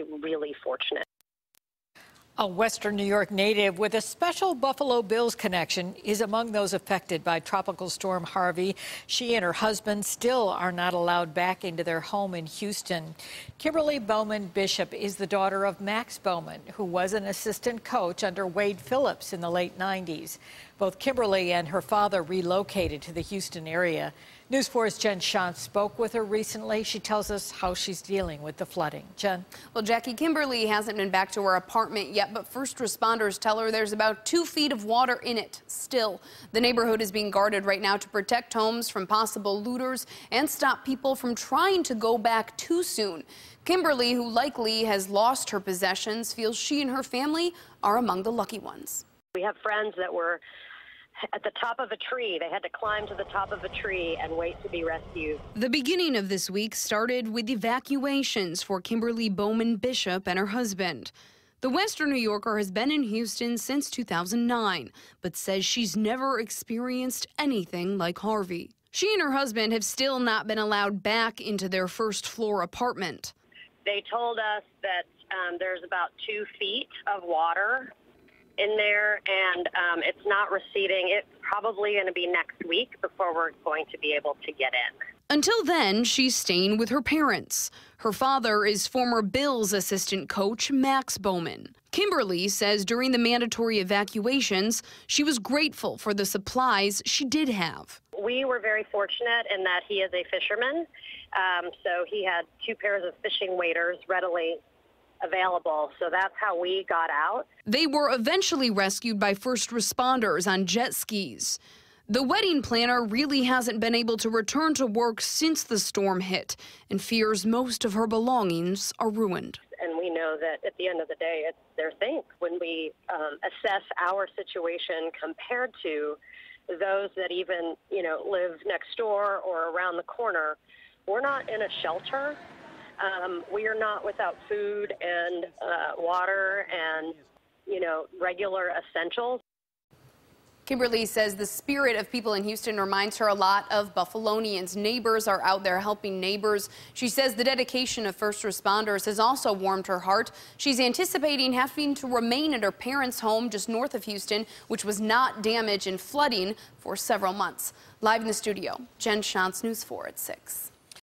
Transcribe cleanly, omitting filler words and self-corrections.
really, really fortunate. A Western New York native with a special Buffalo Bills connection is among those affected by Tropical Storm Harvey. She and her husband still are not allowed back into their home in Houston. Kimberli Bowman Bishop is the daughter of Max Bowman, who was an assistant coach under Wade Phillips in the late 90s. Both Kimberli and her father relocated to the Houston area. News 4's Jen Shantz spoke with her recently. She tells us how she's dealing with the flooding. Jen? Well, Jackie, Kimberli hasn't been back to her apartment yet, but first responders tell her there's about 2 feet of water in it still. The neighborhood is being guarded right now to protect homes from possible looters and stop people from trying to go back too soon. Kimberli, who likely has lost her possessions, feels she and her family are among the lucky ones. We have friends that were at the top of a tree. They had to climb to the top of a tree and wait to be rescued. The beginning of this week started with evacuations for Kimberli Bowman Bishop and her husband. The Western New Yorker has been in Houston since 2009, but says she's never experienced anything like Harvey. She and her husband have still not been allowed back into their first-floor apartment. They told us that there's about 2 feet of water in there, and it's not receding. It's probably going to be next week before we're going to be able to get in. Until then, she's staying with her parents. Her father is former Bills assistant coach Max Bowman. Kimberli says during the mandatory evacuations, she was grateful for the supplies she did have. We were very fortunate in that he is a fisherman, so he had 2 pairs of fishing waders readily available, so that's how we got out. They were eventually rescued by first responders on jet skis. The wedding planner really hasn't been able to return to work since the storm hit and fears most of her belongings are ruined. And we know that at the end of the day, it's their thing. When we assess our situation compared to those that even, live next door or around the corner, we're not in a shelter. We are not without food and water and, regular essentials. Kimberli says the spirit of people in Houston reminds her a lot of Buffalonians. Neighbors are out there helping neighbors. She says the dedication of first responders has also warmed her heart. She's anticipating having to remain at her parents' home just north of Houston, which was not damaged in flooding for several months. Live in the studio, Jen Shantz, News 4 at 6.